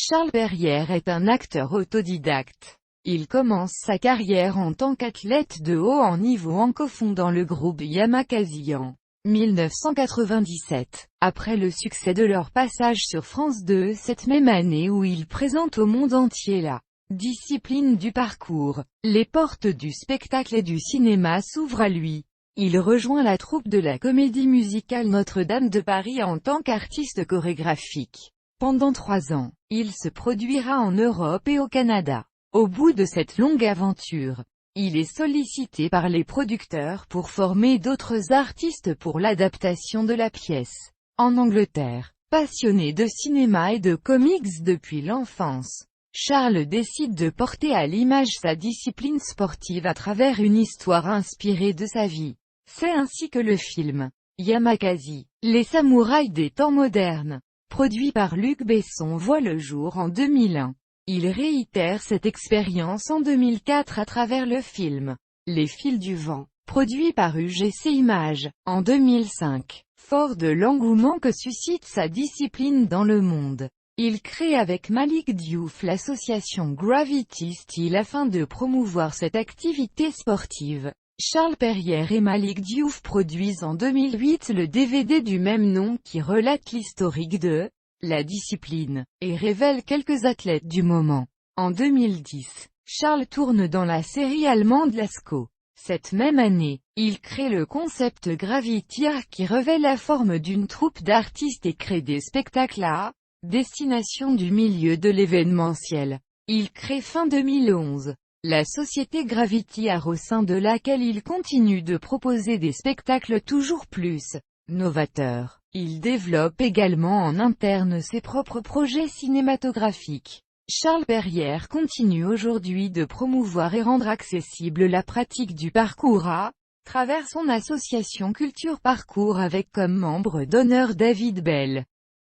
Charles Perrière est un acteur autodidacte. Il commence sa carrière en tant qu'athlète de haut niveau en cofondant le groupe Yamakasi en 1997, après le succès de leur passage sur France 2 cette même année où il présente au monde entier la discipline du parcours. Les portes du spectacle et du cinéma s'ouvrent à lui. Il rejoint la troupe de la comédie musicale Notre-Dame de Paris en tant qu'artiste chorégraphique. Pendant 3 ans, il se produira en Europe et au Canada. Au bout de cette longue aventure, il est sollicité par les producteurs pour former d'autres artistes pour l'adaptation de la pièce. En Angleterre, passionné de cinéma et de comics depuis l'enfance, Charles décide de porter à l'image sa discipline sportive à travers une histoire inspirée de sa vie. C'est ainsi que le film Yamakasi, les samouraïs des temps modernes, produit par Luc Besson voit le jour en 2001. Il réitère cette expérience en 2004 à travers le film Les Fils du Vent, produit par UGC Images, en 2005. Fort de l'engouement que suscite sa discipline dans le monde, il crée avec Malik Diouf l'association Gravity Steel afin de promouvoir cette activité sportive. Charles Perrière et Malik Diouf produisent en 2008 le DVD du même nom qui relate l'historique de la discipline, et révèle quelques athlètes du moment. En 2010, Charles tourne dans la série allemande Lascaux. Cette même année, il crée le concept Gravity qui revêt la forme d'une troupe d'artistes et crée des spectacles à destination du milieu de l'événementiel. Il crée fin 2011 la société Gravity Art au sein de laquelle il continue de proposer des spectacles toujours plus novateurs. Il développe également en interne ses propres projets cinématographiques. Charles Perrière continue aujourd'hui de promouvoir et rendre accessible la pratique du parcours à travers son association Culture Parcours avec comme membre d'honneur David Bell.